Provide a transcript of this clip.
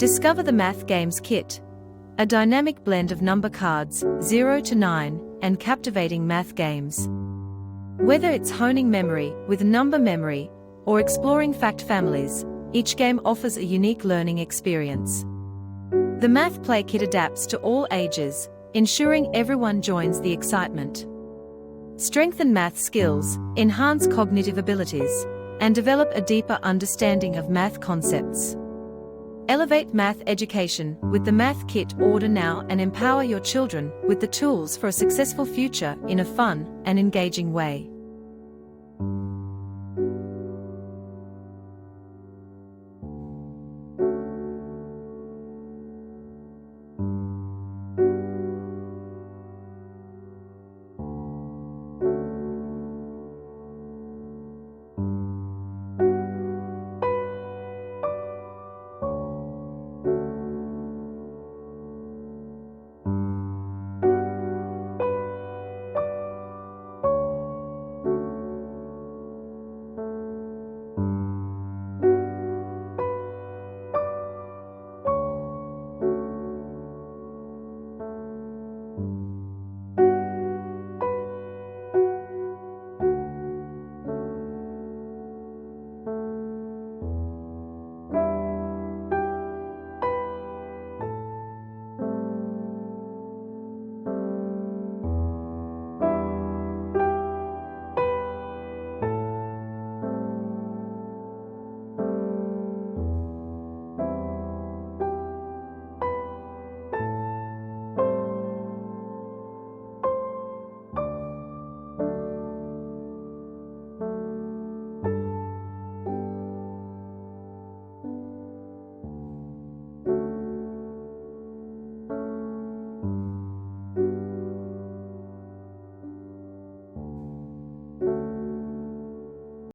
Discover the Math Games Kit, a dynamic blend of number cards, 0 to 9, and captivating math games. Whether it's honing memory with number memory or exploring fact families, each game offers a unique learning experience. The Math Play Kit adapts to all ages, ensuring everyone joins the excitement. Strengthen math skills, enhance cognitive abilities, and develop a deeper understanding of math concepts. Elevate math education with the Math Kit. Order now and empower your children with the tools for a successful future in a fun and engaging way.